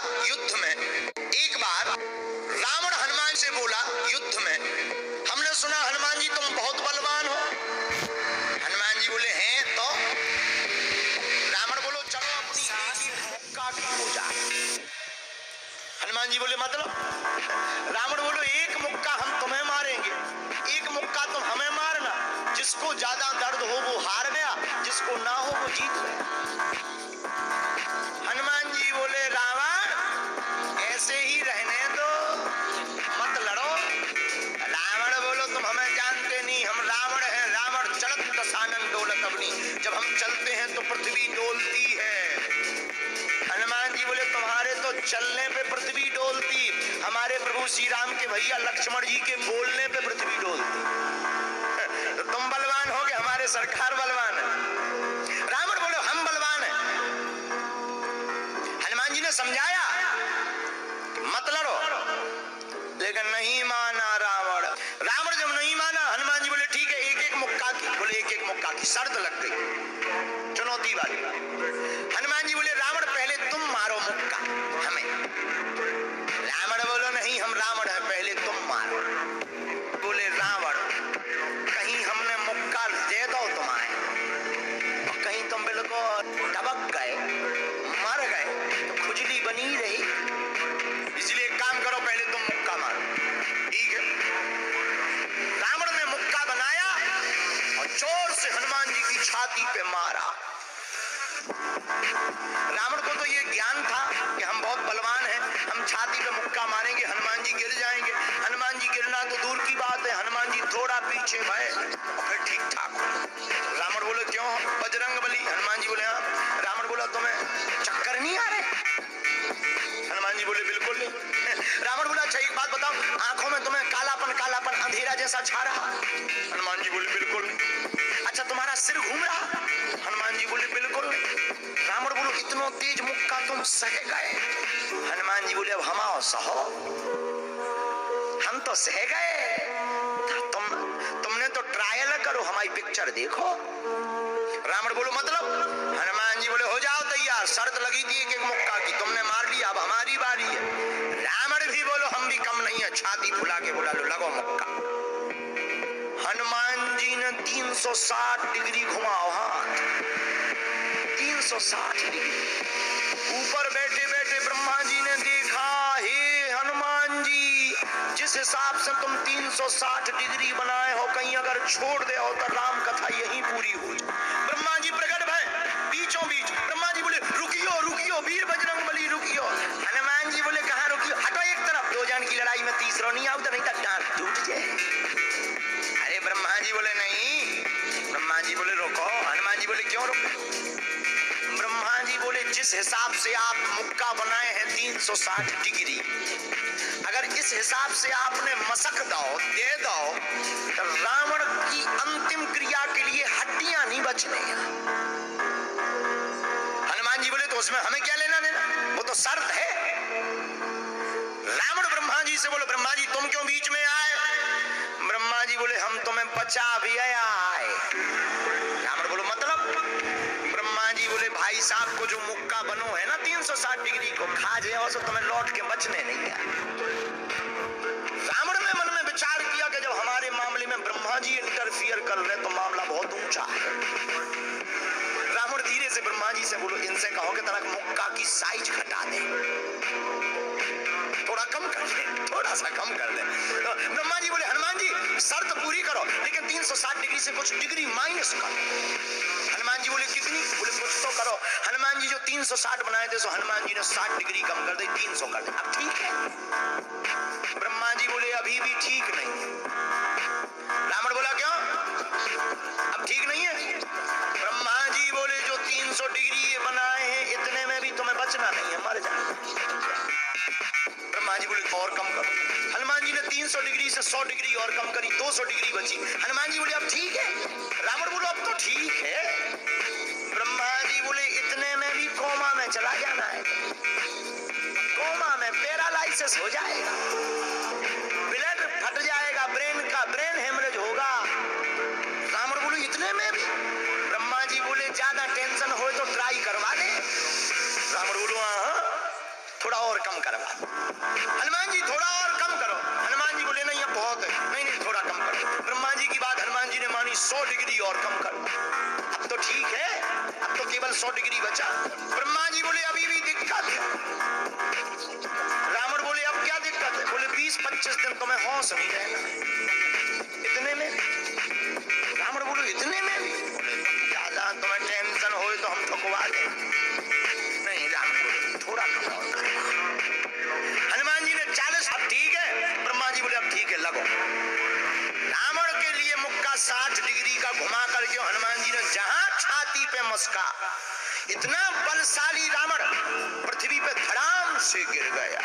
युद्ध में, एक बार रावण हनुमान से बोला युद्ध में, हमने सुना हनुमान जी तुम बहुत बलवान हो। हनुमान जी बोले हैं तो? रावण बोलो चलो अपनी मुक्का की पूजा। हनुमान जी बोले मतलब? रावण बोलो एक मुक्का हम तुम्हें मारेंगे, एक मुक्का तुम हमें मारना, जिसको ज्यादा दर्द हो वो हार गया, जिसको ना हो वो जीत गया। हनुमान जी बोले रावण ऐसे ही रहने दो, मत लड़ो। रावण बोलो तुम हमें जानते नहीं, हम रावण हैं, रावण चलत दसानन डोलत अवनी, जब हम चलते हैं तो पृथ्वी डोलती है। हनुमान जी बोले तुम्हारे तो चलने पे पृथ्वी डोलती, हमारे प्रभु श्री राम के भैया लक्ष्मण जी के बोलने पे पृथ्वी डोलती। तो तुम बलवान हो कि हमारे सरकार बलवान है? रावण बोले हम बलवान हैं। हनुमान जी ने समझाया मत लड़ो, लेकिन नहीं माना रावण। रावण जब नहीं माना, हनुमान जी बोले ठीक है एक एक मुक्का की, बोले एक एक मुक्का की शर्त लग गई, चुनौती वाली। हनुमान जी बोले रावण पहले तुम मारो मुक्का हमें। रावण बोलो नहीं हम रावण है, पहले तुम मारो। बोले रावण कहीं हमने मुक्का दे दो तुम्हारे, और कहीं तुम बिल्कुल टबक गए मर गए तो खुजली बनी रही, इसलिए काम करो पहले तुम मुक्का मारो। ठीक है, रावण ने मुक्का बनाया और जोर से हनुमान जी की छाती पे मारा। रावण को तो ये ज्ञान था कि हम बहुत बलवान हैं, हम छाती पे मुक्का मारेंगे हनुमान जी गिर जाएंगे। हनुमान जी गिरना तो दूर की बात है, हनुमान जी थोड़ा पीछे भय और फिर ठीक ठाक। रावण बोले क्यों बजरंग बली? हनुमान जी बोले हाँ। रावण बोला तुम्हें चक्कर नहीं आ रहे? हनुमान जी बोले बिल्कुल नहीं। रावण बोला अच्छा एक बात बताओ, आंखों में तुम्हें कालापन कालापन अंधेरा जैसा छा रहा? हनुमान जी बोले बिल्कुल नहीं। अच्छा तुम्हारा सिर घूम रहा? हनुमान जी बोले बिल्कुल नहीं। रावण बोलो इतना तेज मुक्का तुम सह गए? हनुमान जी बोले अब हम आओ सहो, हम तो सह गए, तुमने तो ट्रायल करो, हमारी पिक्चर देखो। रावण बोलो मतलब? हनुमान जी बोले हो जाओ तैयार, शर्त लगी थी एक एक मुक्का की, तुमने मार लिया, अब हमारी बारी है। रावण भी बोलो हम भी कम नहीं है, छाती फुला के बोला लो लगो मुक्का। हनुमान जी ने 360 डिग्री घुमाओ हाथ, 360 डिग्री। ऊपर बैठे बैठे ब्रह्मा जी ने देखा, हे हनुमान जी जिस हिसाब से तुम 360 डिग्री बनाए हो, कहीं अगर छोड़ दे हो तो राम कथा यहीं पूरी हो जाए। ब्रह्मा जी प्रकट भय बीचों बीच। ब्रह्मा जी बोले रुकियो रुकियो वीर बजरंग बली रुकियो। हनुमान जी बोले कहाँ रुकियो, हटो एक तरफ, दो जन की लड़ाई में तीसरा नहीं आओ तो नहीं तक डांट टूट जाए। अरे ब्रह्मा जी बोले नहीं। ब्रह्मा जी बोले रुको। हनुमान जी बोले क्यों रुको? ब्रह्मा जी बोले जिस हिसाब से आप मुक्का बनाए हैं 360 डिग्री, अगर इस हिसाब से आपने मसक दे दो तो रावण की अंतिम क्रिया के लिए हड्डियां नहीं बचने। हनुमान जी बोले तो उसमें हमें क्या लेना देना, वो तो शर्त है। रावण ब्रह्मा जी से बोले ब्रह्मा जी तुम क्यों बीच में आए? ब्रह्मा जी बोले हम तुम्हें बचा भी आए। रावण बोलो मतलब? ब्रह्मा जी बोले भाई साहब को जो मुक्का बनो है ना 360 डिग्री को, खा जाओ तो तुम्हें लौट के बचने नहीं है। रावण ने मन में विचार किया कि जब हमारे मामले में ब्रह्मा जी इंटरफियर कर रहे तो मामला बहुत ऊंचा है। रावण धीरे से ब्रह्मा जी से बोलो इनसे कहो कि तरह मुक्का की साइज घटा दे, थोड़ा कम कर दे, थोड़ा सा कम कर दे। तो ब्रह्मा जी बोले हनुमान जी शर्त पूरी करो, लेकिन 360 डिग्री से कुछ डिग्री माइनस करो। हनुमान जी बोले कितनी? बोले कुछ तो करो। हनुमान जी जो 360 बनाए थे, सो हनुमान जी ने 60 डिग्री कम कर दी, 300 कर दी। अब ठीक है? ब्रह्मा जी बोले अभी भी ठीक नहीं है। रावण बोला क्यों अब ठीक नहीं है? ब्रह्मा जी बोले जो 300 डिग्री बनाए हैं इतने में भी तुम्हें बचना नहीं है, मर जाना। ब्रह्मा जी बोले और कम करो। हनुमान जी ने 300 डिग्री से 100 डिग्री और कम करी, 200 डिग्री बची। हनुमान जी बोले अब ठीक है? रावण बोलो अब तो ठीक है। ब्रह्मा जी बोले इतने में भी कोमा में चला जाना है, कोमा में पैरालाइसिस हो जाएगा, ब्लड फट जाएगा, ब्रेन हेमरेज होगा। रावण बोलो इतने में भी? ब्रह्मा जी बोले ज्यादा टेंशन हो तो ट्राई करवा दे। रावण बोलो हाँ थोड़ा और कम करवा। हनुमान जी थोड़ा और कम करो। हनुमान जी बोले नहीं अब बहुत है, नहीं नहीं थोड़ा कम करो। ब्रह्मा जी की बात हनुमान जी ने मानी, 100 डिग्री और कम कर। अब तो ठीक है, अब तो केवल 100 डिग्री बचा। ब्रह्मा जी बोले अभी भी दिक्कत है। रावण बोले अब क्या दिक्कत है? बोले 20-25 दिन तो मैं होश नहीं रहना। इतने में? रावण बोले इतने में? बोले ज्यादा तुम्हें टेंशन हो तो हम ठुकवा दें। नहीं, रावण बोले थोड़ा कम और करो। हनुमान जी ने 40, अब ठीक है। ब्रह्मा जी बोले अब ठीक है लगो। रावण के लिए मुक्का 60 डिग्री का घुमा करके हनुमान जी ने जहां छाती पे मस्का, इतना बलशाली रावण पृथ्वी पे धड़ाम से गिर गया।